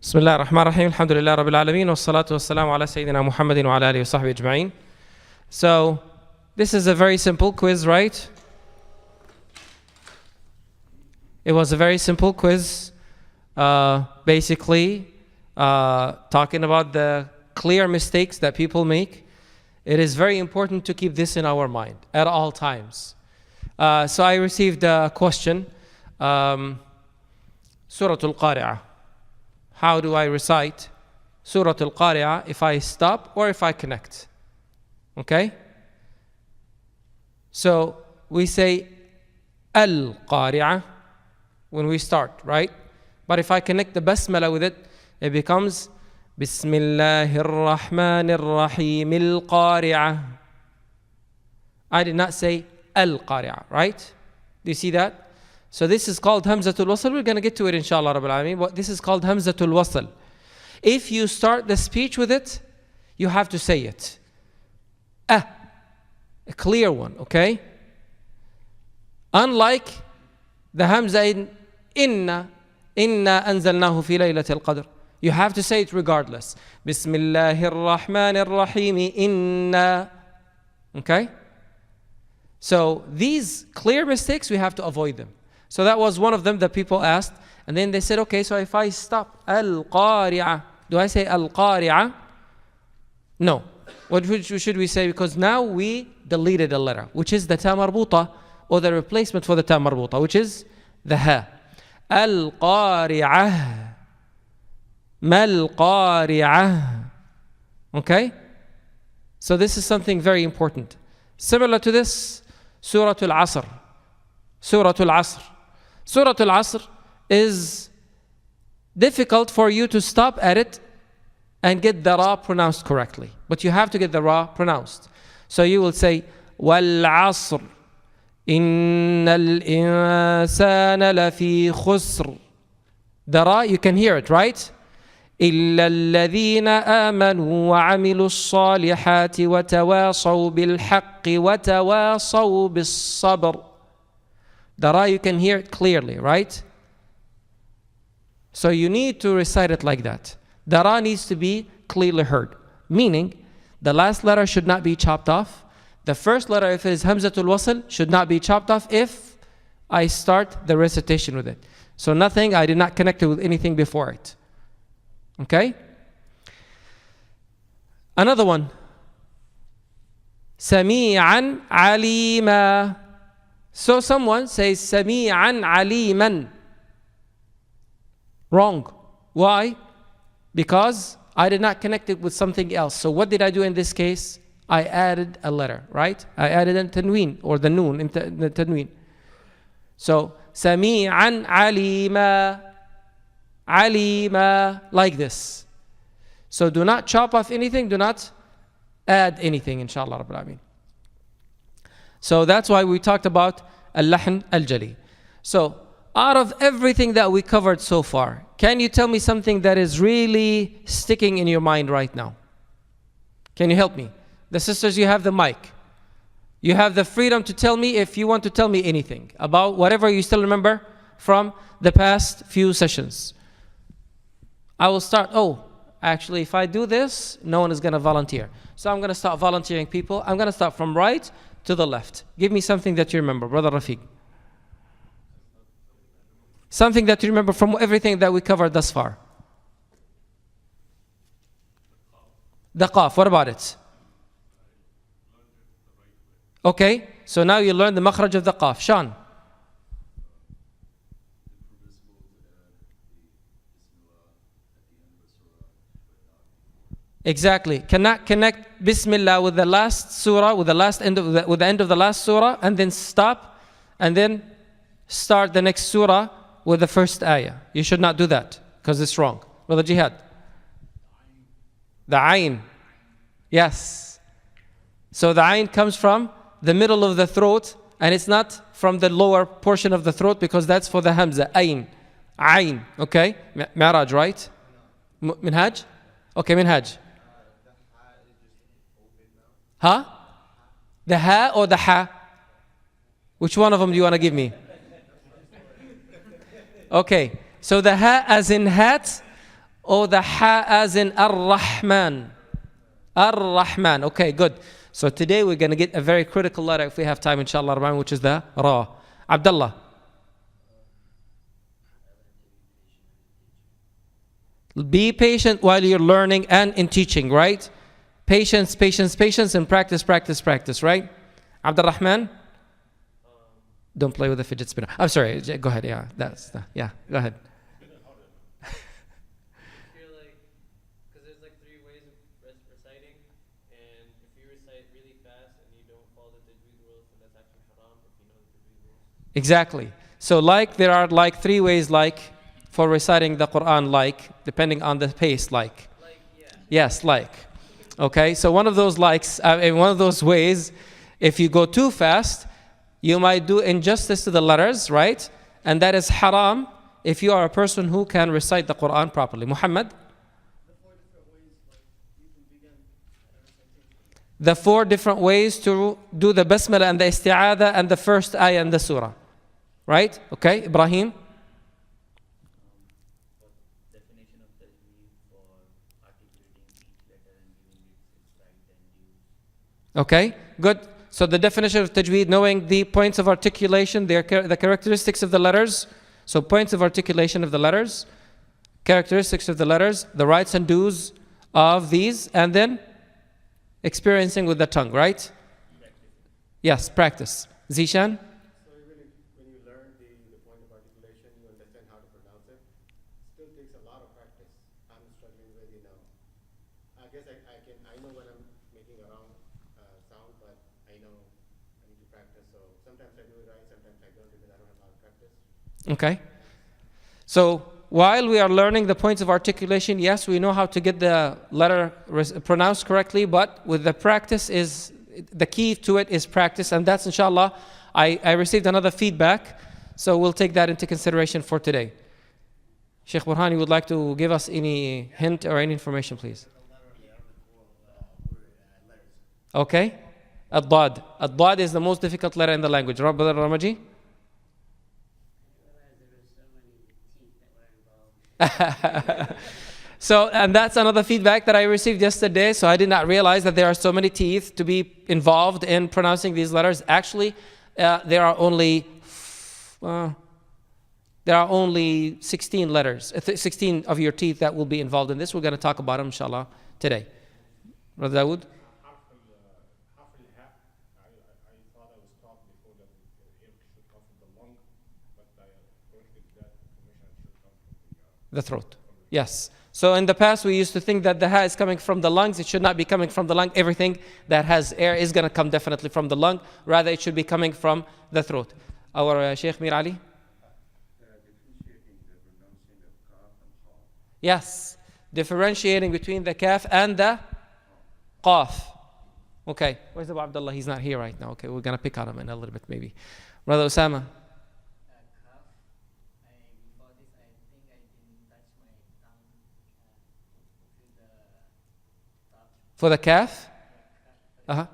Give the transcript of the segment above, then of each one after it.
بسم الله الرحمن الرحيم الحمد لله رب العالمين والصلاة والسلام على سيدنا محمد وعلى آله وصحبه أجمعين. So this is a very simple quiz, right? It was a very simple quiz, basically talking about the clear mistakes that people make. It is very important to keep this in our mind at all times. So I received a question, Surah Al-Qari'ah. How do I recite Surah Al-Qari'ah if I stop or if I connect? Okay? So we say Al-Qari'ah when we start, right? But if I connect the basmala with it, it becomes Bismillahir Rahmanir Rahim Al-Qari'ah. I did not say Al-Qari'ah, right? Do you see that? So this is called Hamzatul Wasl. We're going to get to it inshallah Rabbil Alameen. But this is called Hamzatul Wasl. If you start the speech with it, you have to say it. A clear one, okay? Unlike the Hamza in Inna anzalnahu fi laylatil qadr. You have to say it regardless. Bismillahir Rahmanir Rahim Inna. Okay? So these clear mistakes, we have to avoid them. So that was one of them that people asked. And then they said, okay, so if I stop Al-Qari'ah, do I say Al-Qari'ah? No. What should we say? Because now we deleted a letter, which is the ta marbuta, or the replacement for the ta marbuta, which is the ha. Al-Qari'ah. Mal-Qari'ah. Okay? So this is something very important. Similar to this, Surah Al-Asr. Surah Al-Asr. Surah Al-Asr is difficult for you to stop at it and get the ra pronounced correctly. But you have to get the ra pronounced. So you will say, وَالْعَصْرِ إِنَّ الْإِنسَانَ لَفِي خُسْرٍ. The ra, you can hear it, right? إلا الذين آمنوا وعملوا الصالحات وتواصوا بالحق وتواصوا بالصبر. The ra, you can hear it clearly, right? So you need to recite it like that. The ra needs to be clearly heard. Meaning, the last letter should not be chopped off. The first letter, if it is Hamzatul Wasl, should not be chopped off if I start the recitation with it. So nothing, I did not connect it with anything before it. Okay? Another one. Sami'an alima. So someone says Sami'an aliman. Wrong. Why? Because I did not connect it with something else. So what did I do in this case? I added a letter, right? I added a tanween, or the noon in the tanween. So Sami'an alima. Alima, like this. So do not chop off anything, do not add anything, inshallah Rabbil Alameen. So that's why we talked about al-lahn al-jali. So out of everything that we covered so far, can you tell me something that is really sticking in your mind right now? Can you help me? The sisters, you have the mic. You have the freedom to tell me if you want to tell me anything about whatever you still remember from the past few sessions. I will start. Oh, actually, if I do this, no one is going to volunteer. So I'm going to start volunteering people. I'm going to start from right to the left. Give me something that you remember, Brother Rafiq. Something that you remember from everything that we covered thus far. The qaf, what about it? Okay, so now you learn the makhraj of the qaf. Sean. Exactly. Cannot connect Bismillah with the last surah, with the end of the last surah, and then stop, and then start the next surah with the first ayah. You should not do that because it's wrong. Brother Jihad. The ayn. Yes. So the ayn comes from the middle of the throat, and it's not from the lower portion of the throat because that's for the hamza. Ayn. Ayn. Okay. Mi'raj, right? Minhaj? Okay, minhaj. Huh? The ha or the ha? Which one of them do you want to give me? Okay, so the ha as in hat, Oh, the ha as in Ar-Rahman. Ar-Rahman. Okay, good. So today we're going to get a very critical letter if we have time, inshallah ar-Rahman, which is the Ra. Abdullah. Be patient while you're learning and in teaching, right? Patience, patience, patience, and practice, practice, practice, right? Abdul Rahman? Don't play with the fidget spinner. I'm sorry, go ahead. Yeah, yeah, go ahead. Because there's like 3 ways of reciting, and if you recite really fast and you don't follow the Tajweed rules, then that's actually haram if you know the Tajweed rules. Exactly. So like there are like 3 ways like for reciting the Quran, like depending on the pace, like. Yeah. Yes, like. Okay, so one of those likes, in one of those ways, if you go too fast, you might do injustice to the letters, right? And that is haram if you are a person who can recite the Quran properly. Muhammad? The 4 different ways to do the basmala and the isti'adha and the first ayah in the surah. Right? Okay, Ibrahim? Definition of tajweed for articulating each letter and giving its right and use. Okay, good. So the definition of tajweed, knowing the points of articulation, the characteristics of the letters. So points of articulation of the letters, characteristics of the letters, the rights and dues of these, and then experiencing with the tongue, right? Yes, practice. Zishan? So even if, when you learn the point of articulation, you understand how to pronounce it. Still takes a lot of practice. I'm struggling with, I guess I know when I'm making a wrong sound, but I know I need to practice. So sometimes I do it right, sometimes I don't because I don't have a lot of practice. Okay. So while we are learning the points of articulation, yes, we know how to get the letter pronounced correctly, but with the practice is, the key to it is practice, and that's inshallah, I received another feedback, so we'll take that into consideration for today. Sheikh Burhan, you would like to give us any hint or any information, please? Okay. Ad-Dad. Ad-Dad is the most difficult letter in the language. Brother Ramaji? So, and that's another feedback that I received yesterday. So I did not realize that there are so many teeth to be involved in pronouncing these letters. Actually, there are only 16 letters, 16 of your teeth that will be involved in this. We're going to talk about them, inshallah, today. Brother Dawood? The throat. Yes. So in the past, we used to think that the ha is coming from the lungs. It should not be coming from the lung. Everything that has air is going to come definitely from the lung. Rather, it should be coming from the throat. Our Sheikh Mir Ali? Yes. Differentiating between the kaf and the qaf. Okay. Where's Abu Abdullah? He's not here right now. Okay, we're going to pick on him in a little bit maybe. Brother Osama? For the calf? Uh-huh.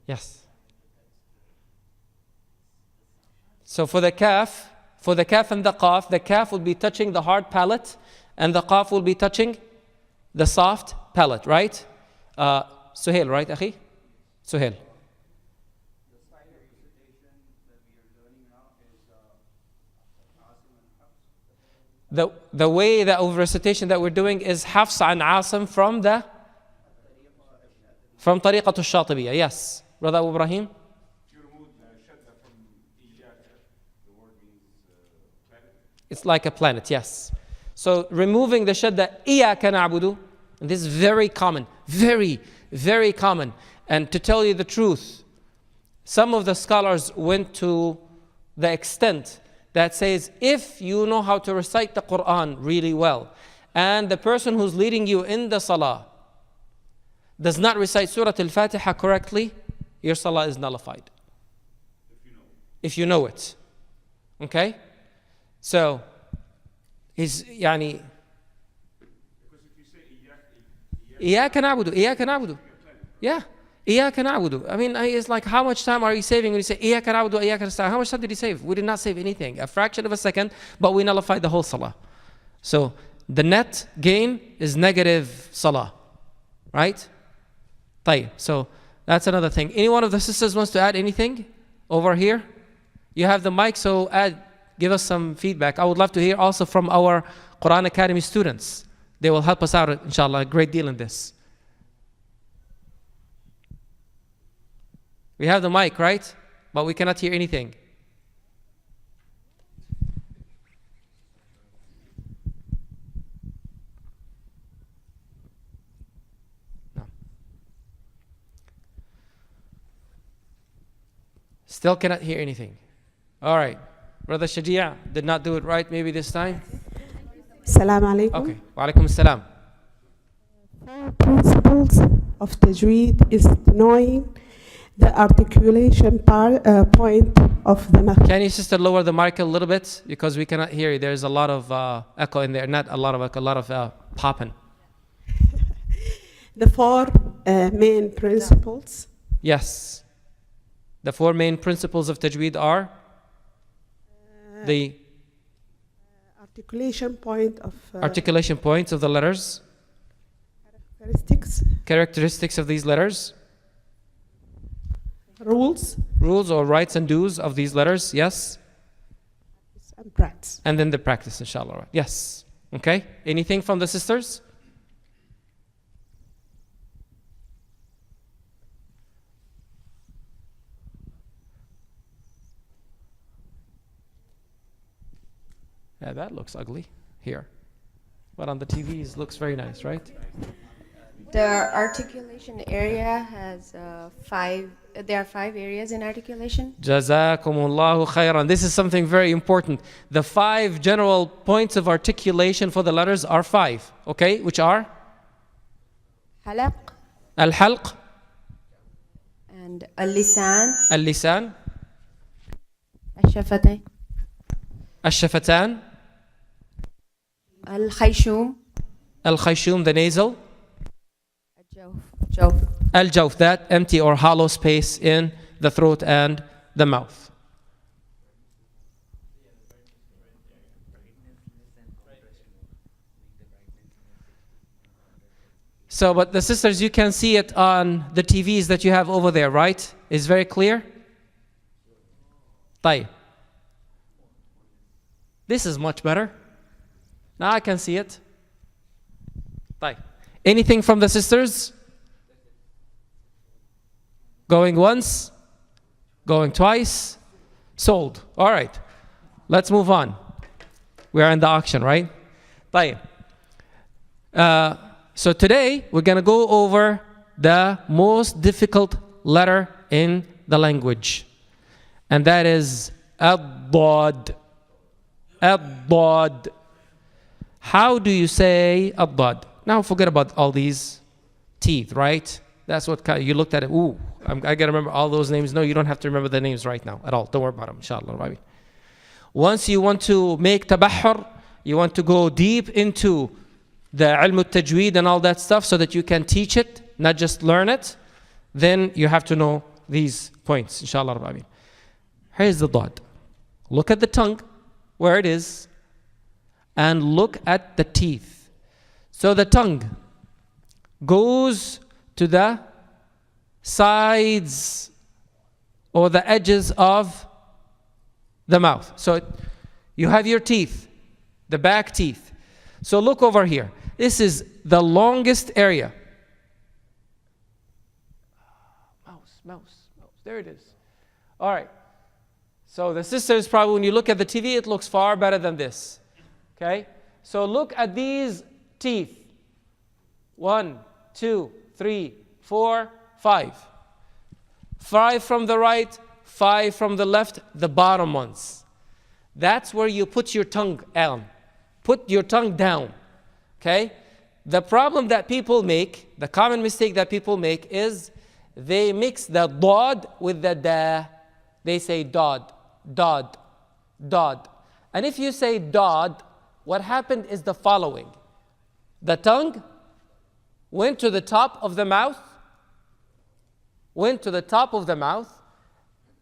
Yes. So for the calf and the qaf, the calf will be touching the hard palate and the qaf will be touching the soft palate, right? Suhail, right, Akhi? Suhail. The way that of recitation that we're doing is Hafs and Asim from Tariqat al-Shatibiyya. Yes. Brother Abu Ibrahim? It's like a planet, yes. So removing the shadda, Iyaka na'budu, and this is very common, very, very common. And to tell you the truth, some of the scholars went to the extent that says if you know how to recite the Quran really well, and the person who's leading you in the salah does not recite Surah Al-Fatiha correctly, your salah is nullified. If you know it. Okay? So, يعني إياك نعبد. Yeah. إياك نعبد. I mean, it's like, how much time are you saving when you say إياك نعبد وإياك نستعين? How much time did you save? We did not save anything. A fraction of a second, but we nullified the whole salah. So the net gain is negative salah. Right? طيب. So that's another thing. Any one of the sisters wants to add anything over here? You have the mic, so give us some feedback. I would love to hear also from our Quran Academy students. They will help us out, inshallah, a great deal in this. We have the mic, right? But we cannot hear anything. No. Still cannot hear anything. All right. Brother Shajia did not do it right maybe this time. Assalamu alaikum. Okay. Wa alaikum assalam. Principles of Tajweed is knowing the articulation point of the mouth. Can you, sister, lower the mic a little bit? Because we cannot hear you. There's a lot of echo in there. Not a lot of echo, a lot of popping. The four main principles. Yes. The four main principles of Tajweed are the Articulation point of articulation points of the letters, characteristics of these letters, rules or rights and do's of these letters, yes, and practice. and then the practice, inshallah. Right? Yes. Okay. Anything from the sisters? Yeah, that looks ugly here. But on the TVs looks very nice, right? The articulation area has there are 5 areas in articulation. Jazakumullahu khairan. This is something very important. The 5 general points of articulation for the letters are 5, okay? Which are? Halaq Al-halq, and al-lisan, al-lisan, al-shafatayn, al-shafatan, al-khayshum, al-khayshum, the nasal, al-jawf. al-jawf, that empty or hollow space in the throat and the mouth. So, but the sisters, you can see it on the TVs that you have over there, right? It's very clear? طيب. This is much better. Now I can see it. طيب. Anything from the sisters? Going once? Going twice? Sold. All right. Let's move on. We are in the auction, right? طيب. So today we're going to go over the most difficult letter in the language. And that is ad-dad. Ad-dad. How do you say ad-dad? Now forget about all these teeth, right? That's what you looked at it. Ooh, I got to remember all those names. No, you don't have to remember the names right now at all. Don't worry about them, inshallah. Right? Once you want to make tabahur, you want to go deep into the ilm al-tajweed and all that stuff so that you can teach it, not just learn it, then you have to know these points, inshallah. Here's the dad. Look at the tongue, where it is, and look at the teeth. So the tongue goes to the sides or the edges of the mouth. So you have your teeth, the back teeth. So look over here. This is the longest area. Mouse. There it is. All right. So the sisters, probably when you look at the TV, it looks far better than this. Okay? So look at these teeth. 1, 2, 3, 4, 5. 5 from the right, 5 from the left, the bottom ones. That's where you put your tongue on. Put your tongue down. Okay? The problem that people make, the common mistake that people make is they mix the dad with the da. They say dad. And if you say dad, what happened is the following. The tongue went to the top of the mouth went to the top of the mouth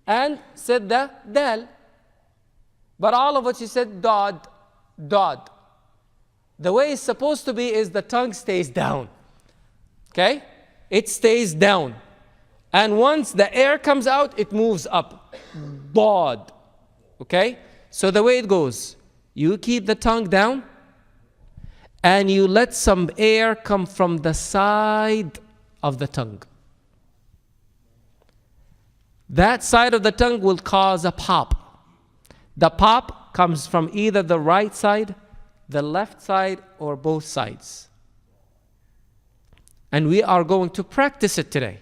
and said the dal. But all of what you said, dod, dod. The way it's supposed to be is the tongue stays down. Okay? It stays down. And once the air comes out, it moves up. Dod. Okay? So the way it goes, you keep the tongue down and you let some air come from the side of the tongue. That side of the tongue will cause a pop. The pop comes from either the right side, the left side, or both sides. And we are going to practice it today.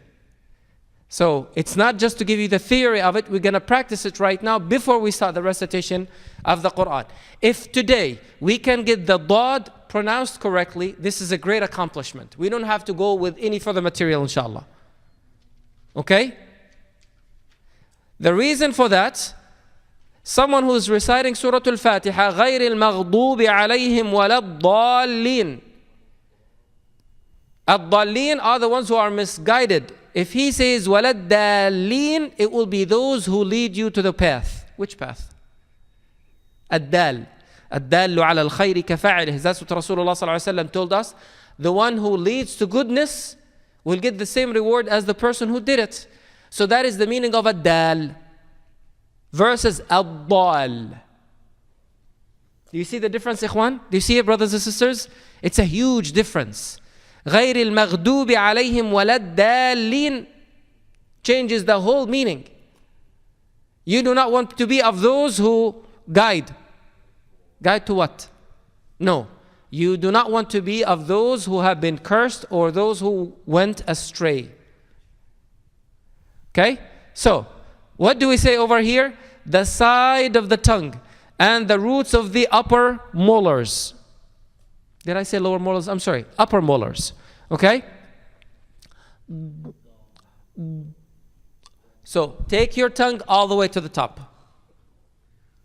So it's not just to give you the theory of it, we're going to practice it right now before we start the recitation of the Quran. If today we can get the dad pronounced correctly, this is a great accomplishment. We don't have to go with any further material, inshallah. Okay? The reason for that, someone who is reciting Surah Al-Fatiha, غَيْرِ الْمَغْضُوبِ عَلَيْهِمْ وَلَا الضَّالِّينَ. Ad-dallin are the ones who are misguided. If he says وَلَا الدَّالِّينَ, it will be those who lead you to the path. Which path? Ad-dal. Ad-dallu ala al-khayri kafa'ilih. That's what Rasulullah sallallahu alaihi wasallam told us. The one who leads to goodness will get the same reward as the person who did it. So that is the meaning of ad-dal versus ad-dal. Do you see the difference, ikhwan? Do you see it, brothers and sisters? It's a huge difference. غَيْرِ الْمَغْدُوبِ عَلَيْهِمْ وَلَا الدَّالِّينَ changes the whole meaning. You do not want to be of those who guide. Guide to what? No. You do not want to be of those who have been cursed or those who went astray. Okay? So, what do we say over here? The side of the tongue and the roots of the upper molars. Did I say lower molars? I'm sorry. Upper molars. Okay? So, take your tongue all the way to the top.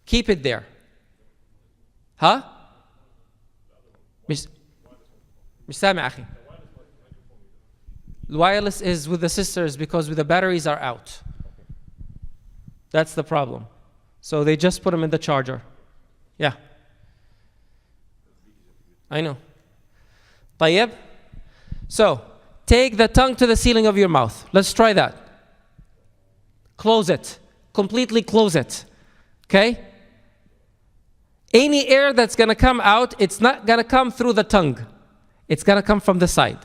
Keep it there. Huh? مش سامع أخي. The wireless is with the sisters because the batteries are out. That's the problem. So they just put them in the charger. Yeah. I know. طيب. So, take the tongue to the ceiling of your mouth. Let's try that. Close it. Completely close it. Okay? Any air that's going to come out, it's not going to come through the tongue. It's going to come from the side.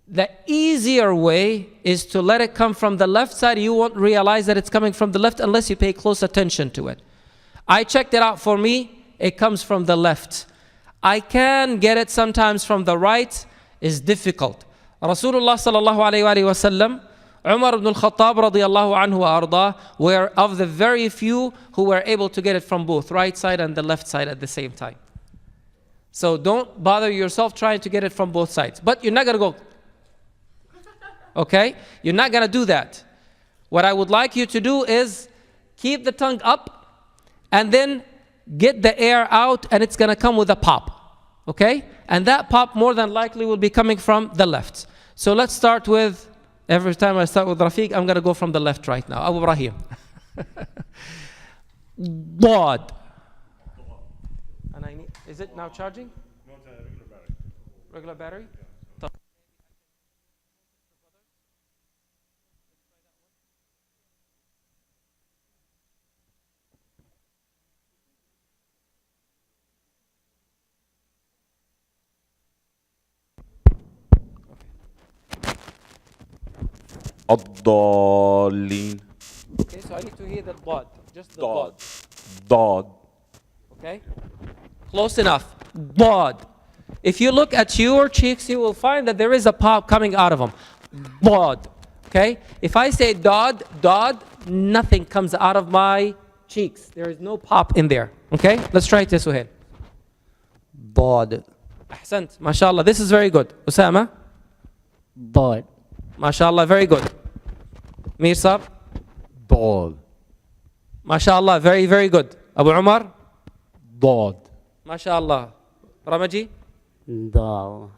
The easier way is to let it come from the left side. You won't realize that it's coming from the left unless you pay close attention to it. I checked it out for me. It comes from the left. I can get it sometimes from the right. It's difficult. Rasulullah sallallahu alayhi wa sallam, Umar ibn al-Khattab radiyallahu anhu wa ardah, were of the very few who were able to get it from both right side and the left side at the same time. So don't bother yourself trying to get it from both sides. But you're not going to go. Okay? You're not going to do that. What I would like you to do is keep the tongue up and then get the air out, and it's going to come with a pop. Okay? And that pop more than likely will be coming from the left. So let's start with, every time I start with Rafiq, I'm going to go from the left right now. Abu Ibrahim. Dad. And I need, is it now charging? No, it's a regular battery. Regular battery? الضالين. Okay, so I need to hear the dad. Just the ضاد. dad. ضاد. Okay? Close enough. Dad. If you look at your cheeks, you will find that there is a pop coming out of them. Dad. Okay? If I say dad, dad, nothing comes out of my cheeks. There is no pop in there. Okay? Let's try it this way. ضاد Ahsant. MashaAllah. This is very good. Usama? ضاد MashaAllah. Very good. Mirsab? ضاد MashaAllah. Very, very good. Abu Umar? ضاد MashaAllah. Ramaji? ضاد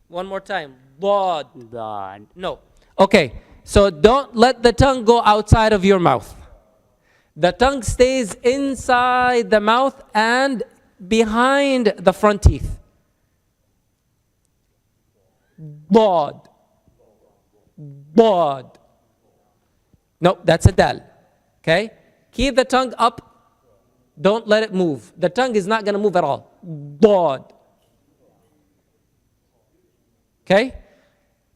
One more time. Dad. ضاد No. Okay, so don't let the tongue go outside of your mouth. The tongue stays inside the mouth and behind the front teeth. Bod. Bod. No, that's a dal. Okay? Keep the tongue up. Don't let it move. The tongue is not going to move at all. Bod. Okay?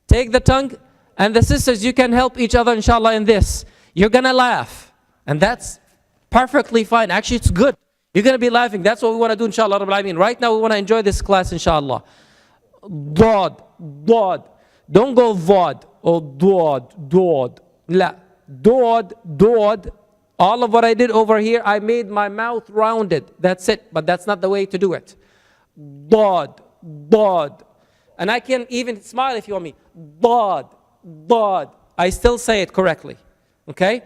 Take the tongue, and the sisters, you can help each other, inshallah, in this. You're going to laugh, and that's perfectly fine. Actually, it's good. You're going to be laughing. That's what we want to do, inshallah. Right now, we want to enjoy this class, inshallah. Dod, dod. Don't go vod or dod, dod. La. Dod, dod. All of what I did over here, I made my mouth rounded. That's it. But that's not the way to do it. Dod, dod. And I can even smile if you want me. Dod, dod. I still say it correctly. Okay?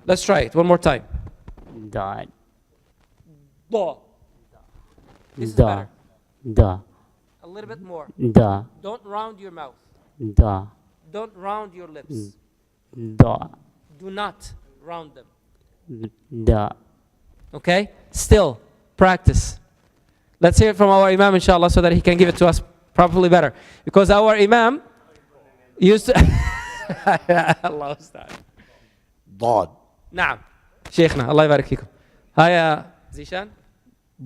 Let's try it one more time. Dot. Dod. This is Da. better. Da. A little bit more. Da. Don't round your mouth. Da. Don't round your lips. Da. Do not round them. Da. Okay? Still, practice. Let's hear it from our Imam, inshallah, so that he can give it to us properly better. Because our Imam used to... Allah Ustad. Dot. نعم. شيخنا الله يبارك فيكم. هاي يا زيشان.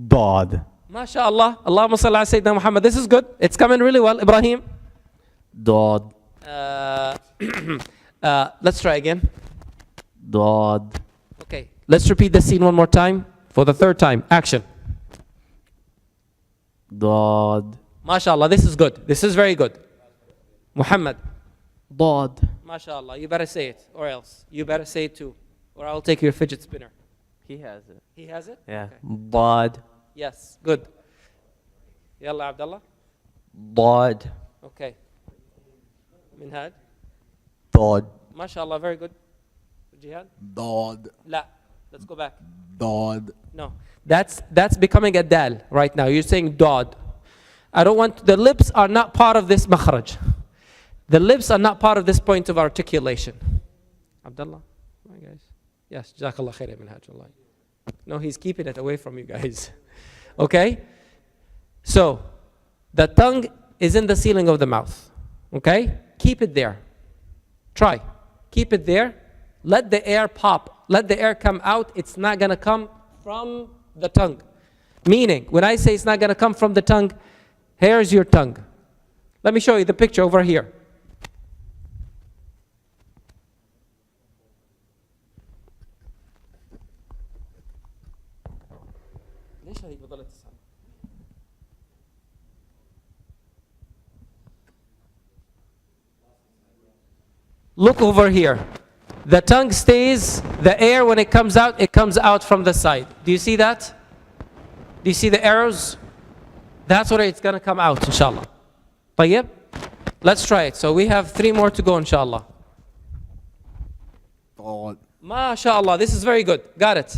Dot. ما شاء الله. اللهم صل على سيدنا محمد. This is good. It's coming really well. Ibrahim. Dot. Let's try again. Dot. Okay. Let's repeat the scene one more time for the third time. Action. Dot. MashaAllah, this is good. This is very good. Muhammad. Dot. MashaAllah, you better say it, or else. You better say it too, or I'll take your fidget spinner. He has it. He has it? Yeah. Okay. Bod. Yes, good. Yalla, Abdullah. Bod. Okay. Minhaj. Dot. MashaAllah, very good. Jihad. Dot. La. Let's go back. Dot. No. That's becoming a dal right now. You're saying dod. I don't want, the lips are not part of this makhraj. The lips are not part of this point of articulation. Abdullah, my guys. Yes, jazakallah khair min hajjullah. No, he's keeping it away from you guys. Okay? So, the tongue is in the ceiling of the mouth. Okay? Keep it there. Try. Keep it there. Let the air pop. Let the air come out. It's not going to come from the tongue. Meaning, when I say it's not going to come from the tongue, here's your tongue. Let me show you the picture over here. Look over here. The tongue stays, the air when it comes out from the side. Do you see that? Do you see the arrows? That's where it's going to come out, inshallah. طيب? Let's try it. So we have 3 more to go, inshallah. MashaAllah, this is very good. Got it.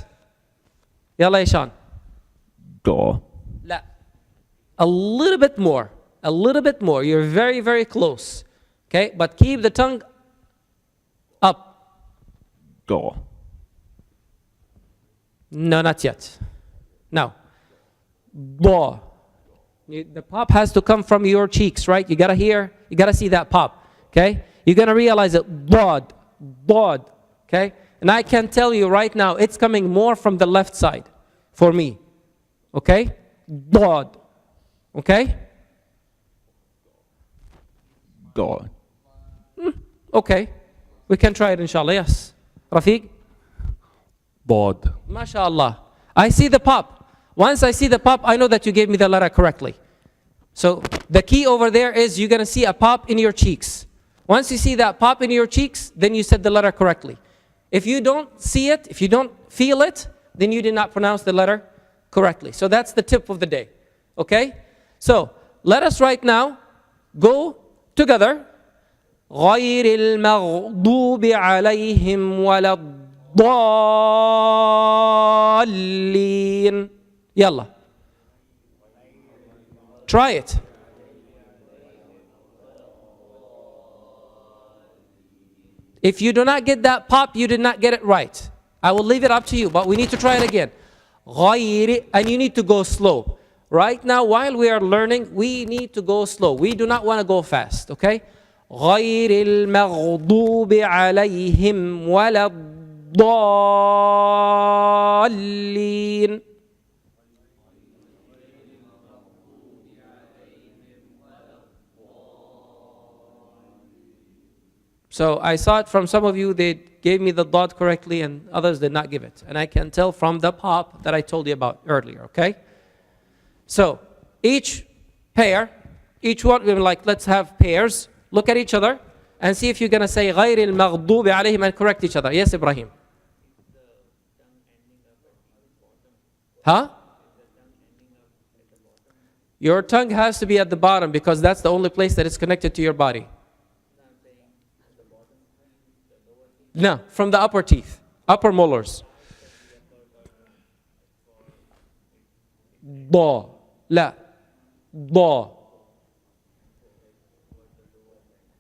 Yalla Ishan. Go. La. A little bit more. A little bit more. You're very, very close. Okay? But keep the tongue up. Go. No, not yet. Now. Bo. The pop has to come from your cheeks, right? You gotta hear, you gotta see that pop. Okay? You're gonna realize it. Bod. Bod. Okay? And I can tell you right now, it's coming more from the left side for me. Okay? Bod. Okay? Go. Okay. We can try it, inshallah. Yes. Rafiq? Bod. MashaAllah. I see the pop. Once I see the pop, I know that you gave me the letter correctly. So the key over there is you're going to see a pop in your cheeks. Once you see that pop in your cheeks, then you said the letter correctly. If you don't see it, if you don't feel it, then you did not pronounce the letter correctly. So that's the tip of the day. Okay? So let us right now go together. غير المغضوب عليهم ولا الضالين. Yalla. Try it. If you do not get that pop, you did not get it right. I will leave it up to you, but we need to try it again. غير, and you need to go slow. Right now, while we are learning, we need to go slow. We do not want to go fast, okay? غير المغضوب عليهم ولا الضالين. So I saw it from some of you, they gave me the dot correctly and others did not give it. And I can tell from the pop that I told you about earlier, okay? So each pair, each one, we're like, let's have pairs. Look at each other and see if you're going to say غير المغضوب عليهم and correct each other. Yes, Ibrahim? Huh? Your tongue has to be at the bottom because that's the only place that is connected to your body. No, from the upper teeth, upper molars. ضا لا ضا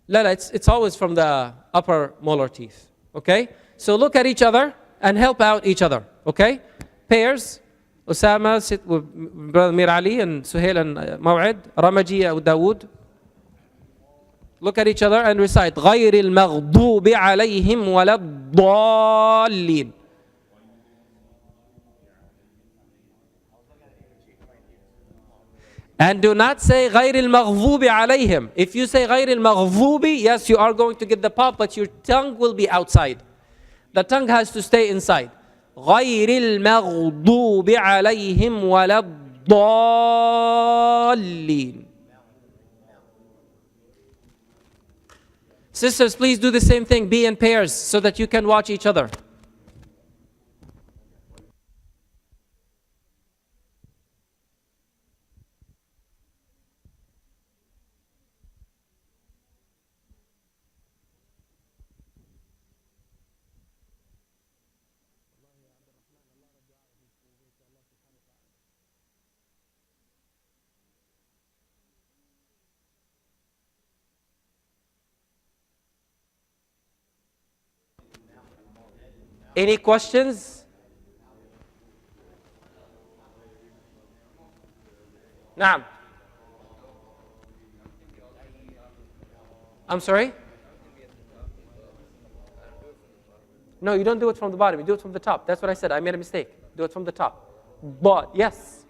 لا it's always from the upper molar teeth. Okay? So look at each other and help out each other. Okay? Pairs. Osama, sit with Brother Mir Ali and Suhail and Maw'id. Ramaji and Dawood. Look at each other and recite غير المغضوب عليهم ولا الضالين. And do not say غير المغضوب عليهم. If you say غير المغضوب, yes, you are going to get the pop, but your tongue will be outside. The tongue has to stay inside. غير المغضوب عليهم ولا الضالين. Sisters, please do the same thing. Be in pairs so that you can watch each other. Any questions? Naam. I'm sorry? No, you don't do it from the bottom. You do it from the top. That's what I said. I made a mistake. Do it from the top. But, yes.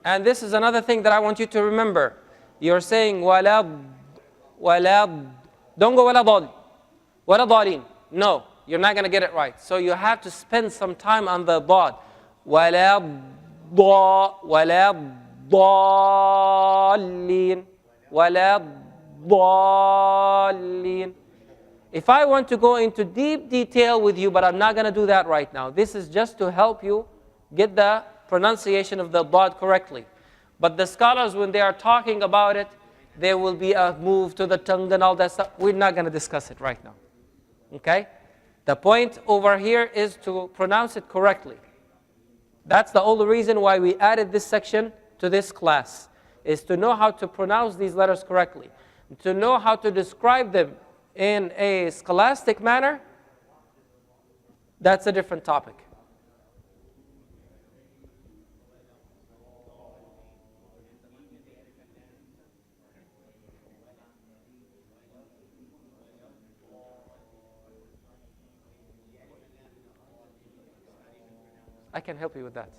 And this is another thing that I want you to remember. You're saying walad, walad. Don't go walad, waladalin. No, you're not going to get it right. So you have to spend some time on the dad. Walad, walad, dalin. Walad, dalin. If I want to go into deep detail with you, but I'm not going to do that right now. This is just to help you get the pronunciation of the dad correctly. But the scholars, when they are talking about it, there will be a move to the tongue and all that stuff. We're not going to discuss it right now. Okay? The point over here is to pronounce it correctly. That's the only reason why we added this section to this class, is to know how to pronounce these letters correctly. To know how to describe them in a scholastic manner, that's a different topic. I can help you with that.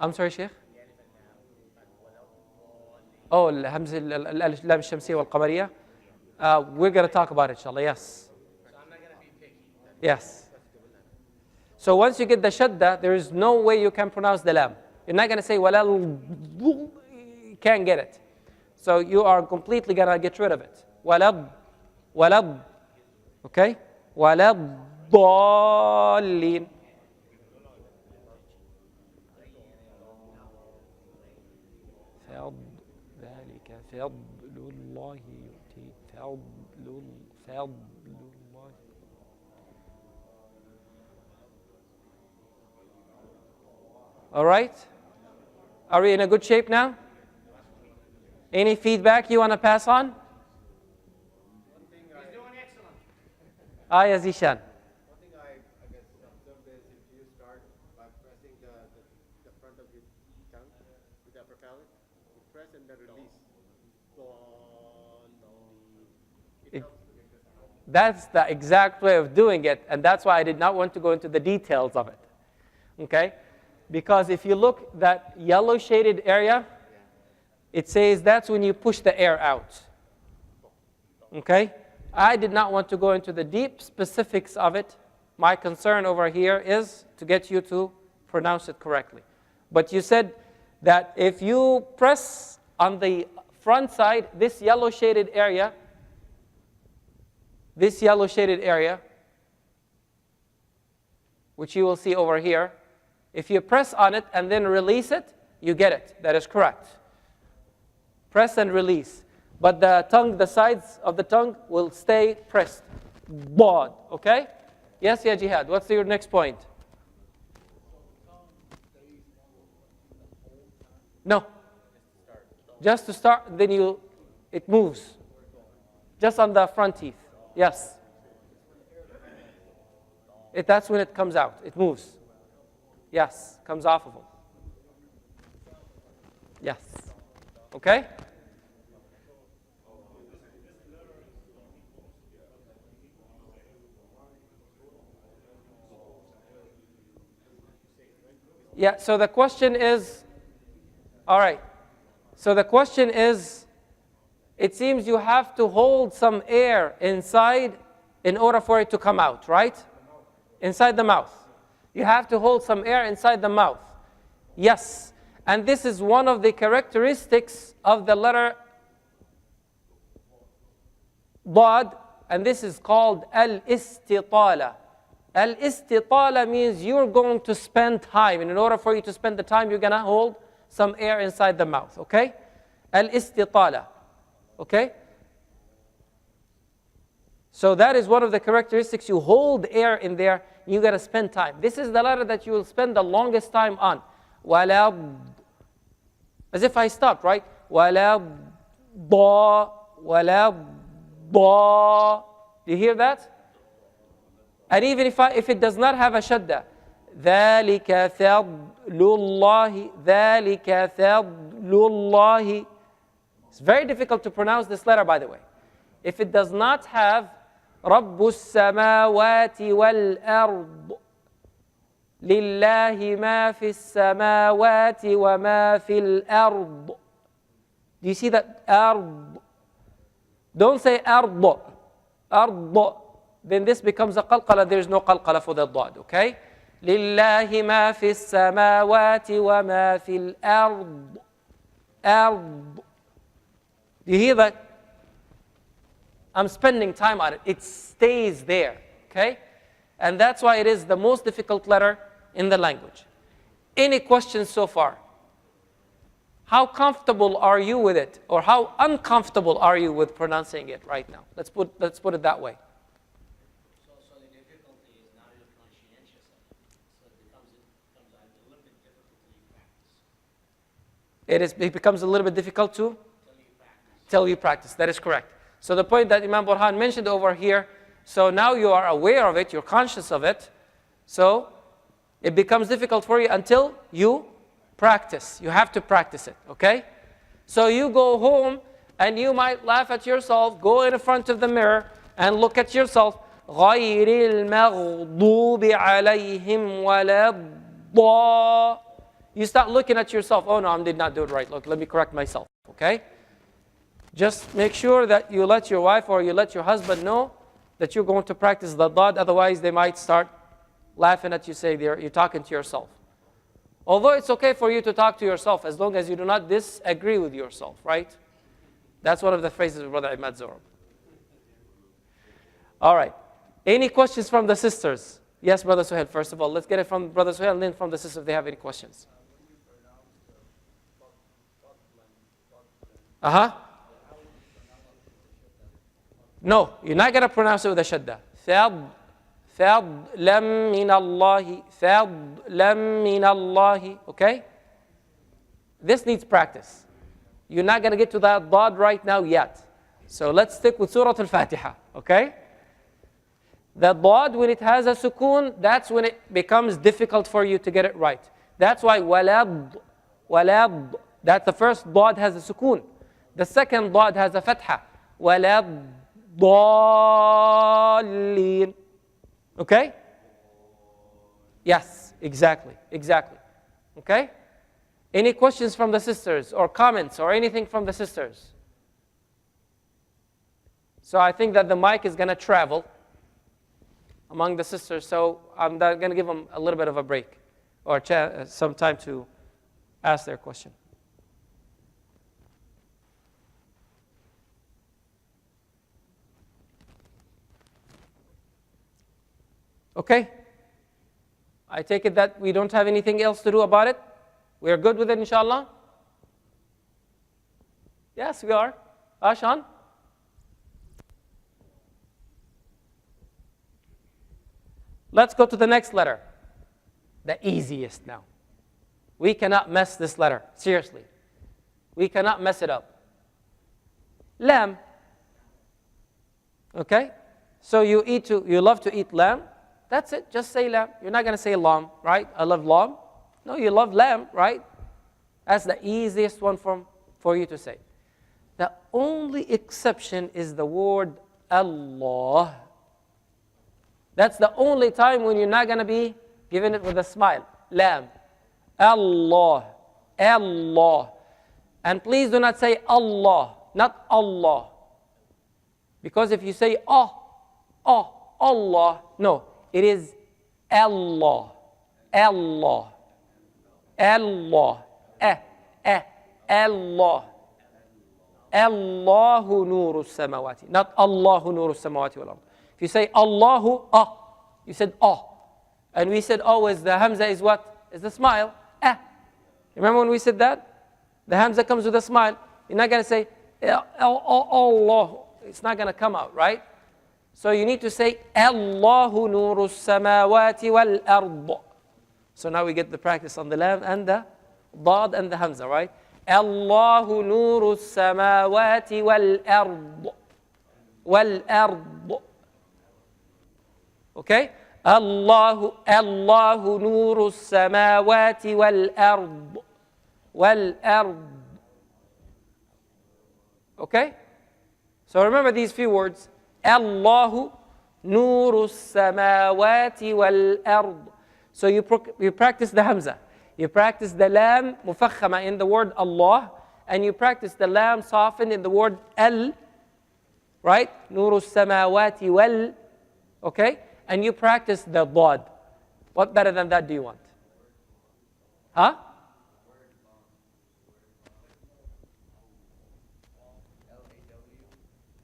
I'm sorry, Sheikh? Oh, الهمز اللام الشمسية والقمرية. We're going to talk about it, inshallah, yes. So I'm not going to be picky. Yes. So once you get the shadda, there is no way you can pronounce the lam. You're not going to say walal, you can't get it. So you are completely going to get rid of it. Walab, walab, okay? Walab, dallin. ذلك فضل الله يؤتي فضل الله. All right? Are we in a good shape now? Any feedback you want to pass on? He's doing excellent. Ya Zishan. One thing I guess observed is if you start by pressing the front of your tongue with the upper palate, you press and then release. It helps to get this out. That's the exact way of doing it, and that's why I did not want to go into the details of it. Okay? Because if you look that yellow shaded area, it says that's when you push the air out. Okay? I did not want to go into the deep specifics of it. My concern over here is to get you to pronounce it correctly. But you said that if you press on the front side, this yellow shaded area, which you will see over here, if you press on it and then release it, you get it. That is correct. Press and release. But the tongue, the sides of the tongue will stay pressed. Bod, okay? Yes, ya Jihad. What's your next point? No. Just to start, then it moves. Just on the front teeth. Yes. That's when it comes out. It moves. Yes, comes off of them. Yes. Okay? Yeah, so the question is, all right. So the question is, it seems you have to hold some air inside in order for it to come out, right? Inside the mouth. You have to hold some air inside the mouth. Yes. And this is one of the characteristics of the letter Dad, and this is called al-istitala. Al-istitala means you're going to spend time, and in order for you to spend the time, you're going to hold some air inside the mouth, okay? Al-istitala, okay? So that is one of the characteristics. You hold air in there, you got to spend time. This is the letter that you will spend the longest time on. Walab. As if I stopped, right? Walab, ba, walab, ba. Do you hear that? And even if it does not have a shadda, ذَلِكَ فَضْلُ اللَّهِ ذَلِكَ فَضْلُ اللَّهِ. It's very difficult to pronounce this letter, by the way. If it does not have رَبُّ السَّمَاوَاتِ وَالْأَرْضِ لِلَّهِ مَا فِي السَّمَاوَاتِ وَمَا فِي الْأَرْضِ. Do you see that? أرض. Don't say أرض. أرض. Then this becomes a qalqala. There is no qalqala for the dad, okay? لِلَّهِ مَا فِي السَّمَاوَاتِ وَمَا فِي الْأَرْضِ. أرض. Do you hear that? I'm spending time on it. It stays there, okay? And that's why it is the most difficult letter in the language. Any questions so far? How comfortable are you with it? Or how uncomfortable are you with pronouncing it right now? Let's put it that way. So the difficulty is not in the conscientious of it. So it becomes a little bit difficult till you practice. It becomes a little bit difficult to? Till you practice. Till you practice. That is correct. So the point that Imam Burhan mentioned over here, so now you are aware of it, you're conscious of it, so it becomes difficult for you until you practice. You have to practice it, okay? So you go home and you might laugh at yourself, go in front of the mirror and look at yourself. غَيْرِ الْمَغْضُوبِ عَلَيْهِمْ وَلَا الضَّالِّينَ. You start looking at yourself. Oh no, I did not do it right. Look, let me correct myself, okay? Just make sure that you let your wife or you let your husband know that you're going to practice the dad. Otherwise, they might start laughing at you, say you're talking to yourself. Although it's okay for you to talk to yourself as long as you do not disagree with yourself, right? That's one of the phrases of Brother Ahmad Zorab. All right. Any questions from the sisters? Yes, Brother Suhail, first of all. Let's get it from Brother Suhail and then from the sisters if they have any questions. Uh-huh. No, you're not going to pronounce it with a shadda. فَضْلًا مِّنَ اللَّهِ فَضْلًا مِّنَ اللَّهِ. Okay? This needs practice. You're not going to get to that dad right now yet. So let's stick with Surah Al-Fatiha. Okay? The dad, when it has a sukoon, that's when it becomes difficult for you to get it right. That's why walad, walad, that the first dad has a sukoon. The second dad has a fatha. Walad dallin. Okay? Yes, exactly, exactly. Okay? Any questions from the sisters or comments or anything from the sisters? So I think that the mic is going to travel among the sisters, so I'm going to give them a little bit of a break or some time to ask their question. Okay? I take it that we don't have anything else to do about it? We're good with it, inshallah? Yes, we are. Ashan? Let's go to the next letter. The easiest now. We cannot mess this letter. Seriously. We cannot mess it up. Lamb. Okay? So you love to eat lamb. That's it. Just say lamb. You're not going to say lamb, right? I love lamb. No, you love lamb, right? That's the easiest one for you to say. The only exception is the word Allah. That's the only time when you're not going to be giving it with a smile. Lamb. Allah. Allah. And please do not say Allah, not Allah. Because if you say Allah, no. It is Allah. Allah. Allah. Allah. Allahu nuru samawati. Not Allahu nuru samawati wal ard. If you say Allahu, you said And we said always the hamza is what? Is the smile. Remember when we said that? The hamza comes with a smile. You're not going to say Allah. It's not going to come out, right? So you need to say Allahu nuru samawati wal ard. So now we get the practice on the lam and the dad and the hamza, right? Allahu nuru samawati wal ard. Wal ard. Okay? Allahu nuru samawati wal ard. Wal ard. Okay? So remember these few words. Allahu nuru samawati wal ard. So you practice the hamza. You practice the lam mufakhama in the word Allah. And you practice the lam softened in the word al. Right? Nuru samawati wal. Okay? And you practice the dad. What better than that do you want? Huh?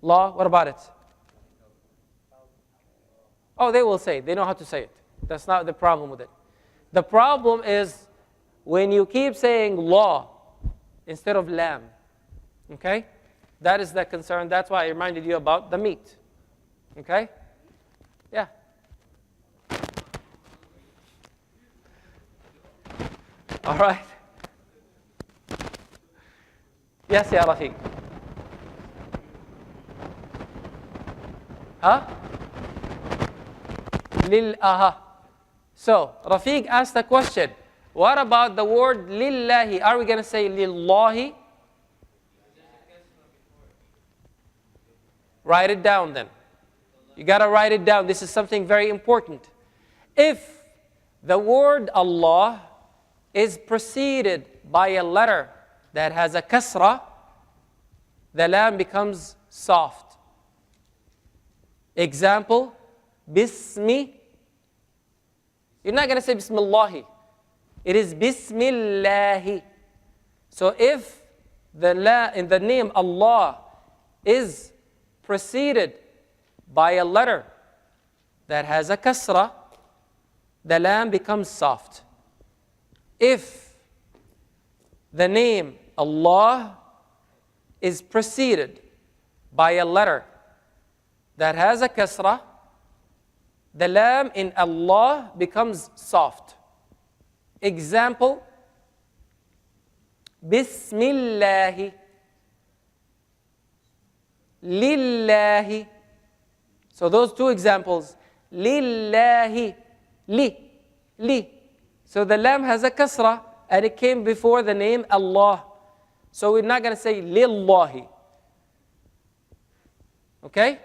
Law, what about it? Oh, they will say it. They know how to say it. That's not the problem with it. The problem is when you keep saying law instead of lamb. Okay? That is the concern. That's why I reminded you about the meat. Okay? Yeah. All right. Yes, Ya Rafiq. Huh? So, Rafiq asked a question. What about the word lillahi? Are we going to say lillahi? Write it down then. You got to write it down. This is something very important. If the word Allah is preceded by a letter that has a kasra, the lam becomes soft. Example, bismi. You're not going to say bismillahi. It is bismillahi. So if in the name Allah is preceded by a letter that has a kasra, the lam becomes soft. If the name Allah is preceded by a letter that has a kasra, the lam in Allah becomes soft. Example, Bismillahi, Lillahi. So those two examples, Lillahi, li. So the lam has a kasra and it came before the name Allah. So we're not going to say Lillahi. Okay?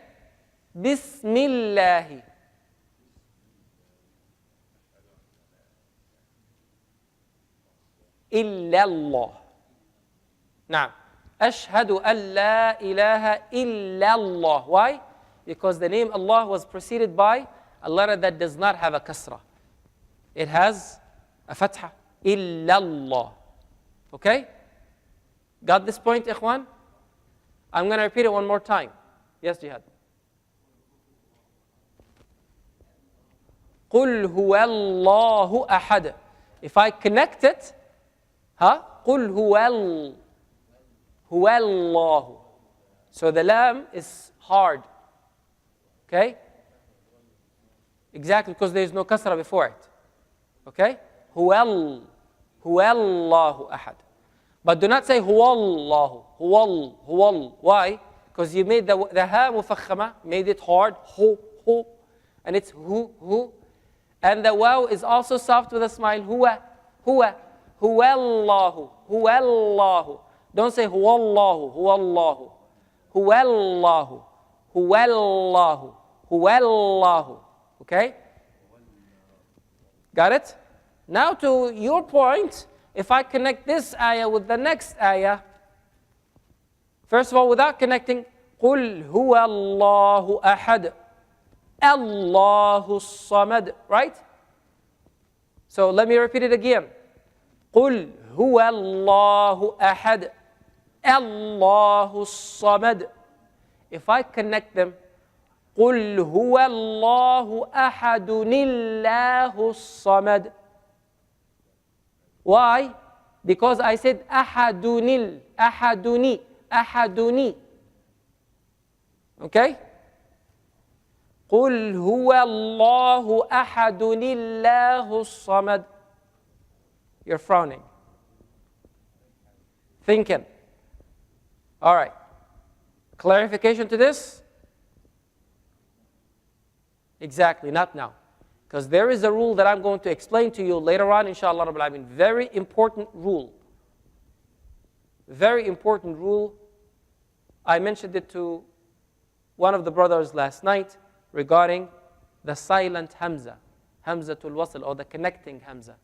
Bismillahi. Illallah. Now, Ashhadu an la ilaha illallah. Why? Because the name Allah was preceded by a letter that does not have a kasra. It has a fatha. Illallah. Okay? Got this point, ikhwan? I'm going to repeat it one more time. Yes, Jihad. قُلْ هُوَ اللَّهُ أَحَدٌ. If I connect it, قُلْ هُوَ اللَّهُ. So the lam is hard. Okay? Exactly, because there is no kasra before it. Okay? هُوَ اللَّهُ أَحَدٌ. But do not say هُوَ اللَّهُ. Why? Because you made the ha mufakhama, made it hard, hu, and it's hu. And the waw is also soft with a smile, huwa Allahu. Don't say huwa Allahu. Okay? Got it? Now to your point, if I connect this ayah with the next ayah, first of all, without connecting, قُلْ هُوَ اللَّهُ أَحَدٌ اللَّهُ الصَّمَدُ. Right? So let me repeat it again. قُلْ هُوَ اللَّهُ أَحَدٌ اللَّهُ الصَّمَدُ. If I connect them, قُلْ هُوَ اللَّهُ أَحَدٌ اللَّهُ الصَّمَدُ. Why? Because I said أحدني. Okay? قُلْ هُوَ اللَّهُ أَحَدٌ اللَّهُ الصَّمَدُ. You're frowning. Thinking. All right. Clarification to this? Exactly, not now. Because there is a rule that I'm going to explain to you later on, inshallah Rabbil Alamin. Very important rule. Very important rule. I mentioned it to one of the brothers last night regarding the silent hamza, hamzatul wasl, or the connecting hamza.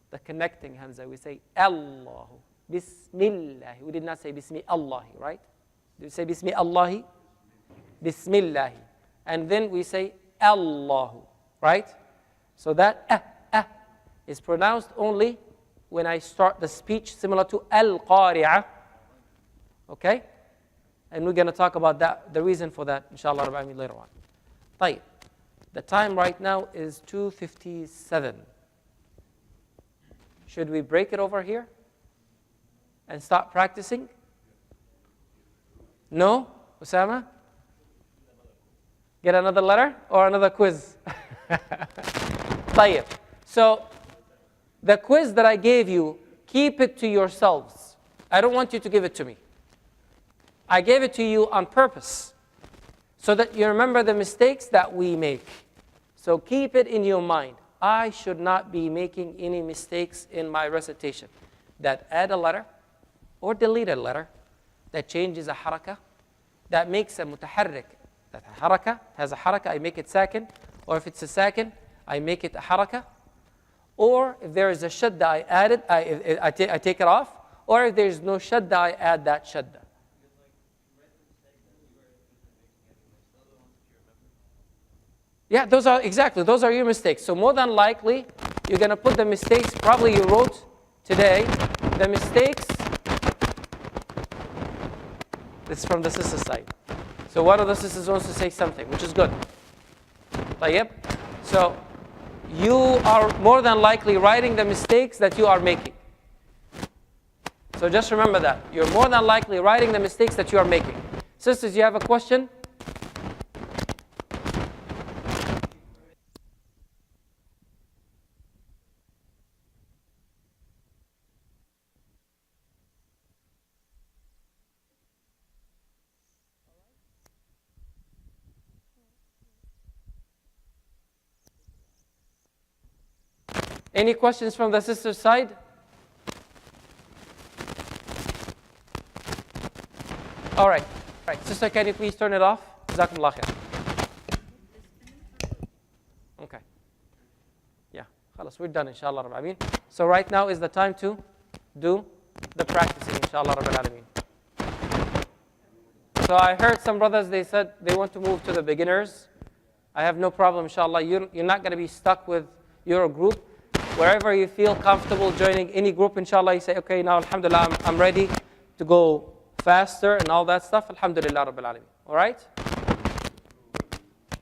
The connecting hamza. We say Allahu, Bismillah. We did not say Bismi Allahi, right? Did we say Bismi Allahi? Bismillah. And then we say Allahu, right? So that is pronounced only when I start the speech, similar to Al-Qari'ah. Okay? And we're going to talk about that, the reason for that, inshallah, later on. طيب. The time right now is 2:57. Should we break it over here and start practicing? No? Osama? Get another letter or another quiz? طيب. So, the quiz that I gave you, keep it to yourselves. I don't want you to give it to me. I gave it to you on purpose so that you remember the mistakes that we make. So keep it in your mind. I should not be making any mistakes in my recitation that add a letter or delete a letter, that changes a haraka, that makes a mutaharrik. That haraka has a haraka, I make it sakin, or if it's a sakin, I make it a haraka. Or if there is a shadda, I add it, I take it off. Or if there is no shadda, I add that shadda. Yeah, those are your mistakes. So more than likely, you're going to put the mistakes, probably you wrote today, the mistakes. This is from the sister side. So one of the sisters wants to say something, which is good. طيب. So you are more than likely writing the mistakes that you are making. So just remember that. You're more than likely writing the mistakes that you are making. Sisters, you have a question? Any questions from the sister's side? All right. Sister, can you please turn it off? Jazakumullah khair. Okay. Yeah. Khalas, we're done, inshallah rabbil alameen. So right now is the time to do the practicing, inshallah rabbil alameen. So I heard some brothers, they said they want to move to the beginners. I have no problem, inshallah. You're not going to be stuck with your group. Wherever you feel comfortable joining any group, inshallah, you say, okay, now, alhamdulillah, I'm ready to go faster and all that stuff. Alhamdulillah, rabbil alameen. All right?